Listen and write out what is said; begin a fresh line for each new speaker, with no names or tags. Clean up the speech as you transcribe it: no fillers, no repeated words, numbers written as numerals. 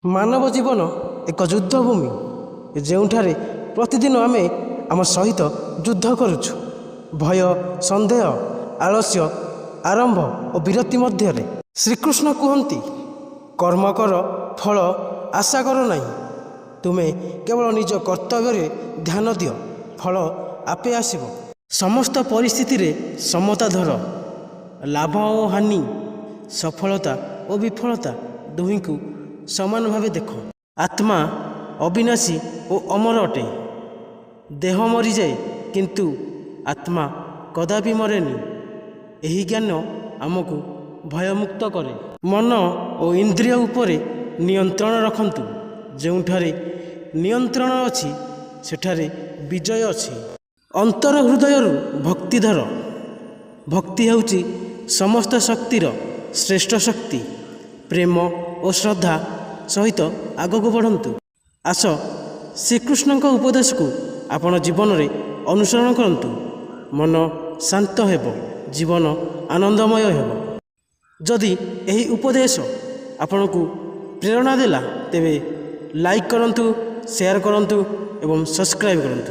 ମାନବ ଜୀବନ ଏକ ଯୁଦ୍ଧଭୂମି, ଯେଉଁଠାରେ ପ୍ରତିଦିନ ଆମେ ଆମ ସହିତ ଯୁଦ୍ଧ କରୁଛୁ। ଭୟ, ସନ୍ଦେହ, ଆଳସ୍ୟ, ଆରମ୍ଭ ଓ ବିରତି ମଧ୍ୟରେ। ଶ୍ରୀକୃଷ୍ଣ କୁହନ୍ତି, କର୍ମ କର, ଫଳ ଆଶା କର ନାହିଁ। ତୁମେ କେବଳ ନିଜ କର୍ତ୍ତବ୍ୟରେ ଧ୍ୟାନ ଦିଅ, ଫଳ ଆପେ ଆସିବ। ସମସ୍ତ ପରିସ୍ଥିତିରେ ସମତା ଧର। ଲାଭ ଓ ହାନି, ସଫଳତା ଓ ବିଫଳତା ଦୁହିଁଙ୍କୁ ସମାନ ଭାବେ ଦେଖ। ଆତ୍ମା ଅବିନାଶୀ ଓ ଅମର ଅଟେ। ଦେହ ମରିଯାଏ, କିନ୍ତୁ ଆତ୍ମା କଦାପି ମରେନି। ଏହି ଜ୍ଞାନ ଆମକୁ ଭୟମୁକ୍ତ କରେ। ମନ ଓ ଇନ୍ଦ୍ରିୟ ଉପରେ ନିୟନ୍ତ୍ରଣ ରଖନ୍ତୁ। ଯେଉଁଠାରେ ନିୟନ୍ତ୍ରଣ ଅଛି, ସେଠାରେ ବିଜୟ ଅଛି। ଅନ୍ତର ହୃଦୟରୁ ଭକ୍ତି ଧର। ଭକ୍ତି ହେଉଛି ସମସ୍ତ ଶକ୍ତିର ଶ୍ରେଷ୍ଠ ଶକ୍ତି। ପ୍ରେମ ଓ ଶ୍ରଦ୍ଧା ସହିତ ଆଗକୁ ବଢ଼ନ୍ତୁ। ଆସ, ଶ୍ରୀକୃଷ୍ଣଙ୍କ ଉପଦେଶକୁ ଆପଣ ଜୀବନରେ ଅନୁସରଣ କରନ୍ତୁ। ମନ ଶାନ୍ତ ହେବ, ଜୀବନ ଆନନ୍ଦମୟ ହେବ। ଯଦି ଏହି ଉପଦେଶ ଆପଣଙ୍କୁ ପ୍ରେରଣା ଦେଲା, ତେବେ ଲାଇକ୍ କରନ୍ତୁ, ସେୟାର କରନ୍ତୁ ଏବଂ ସବସ୍କ୍ରାଇବ୍ କରନ୍ତୁ।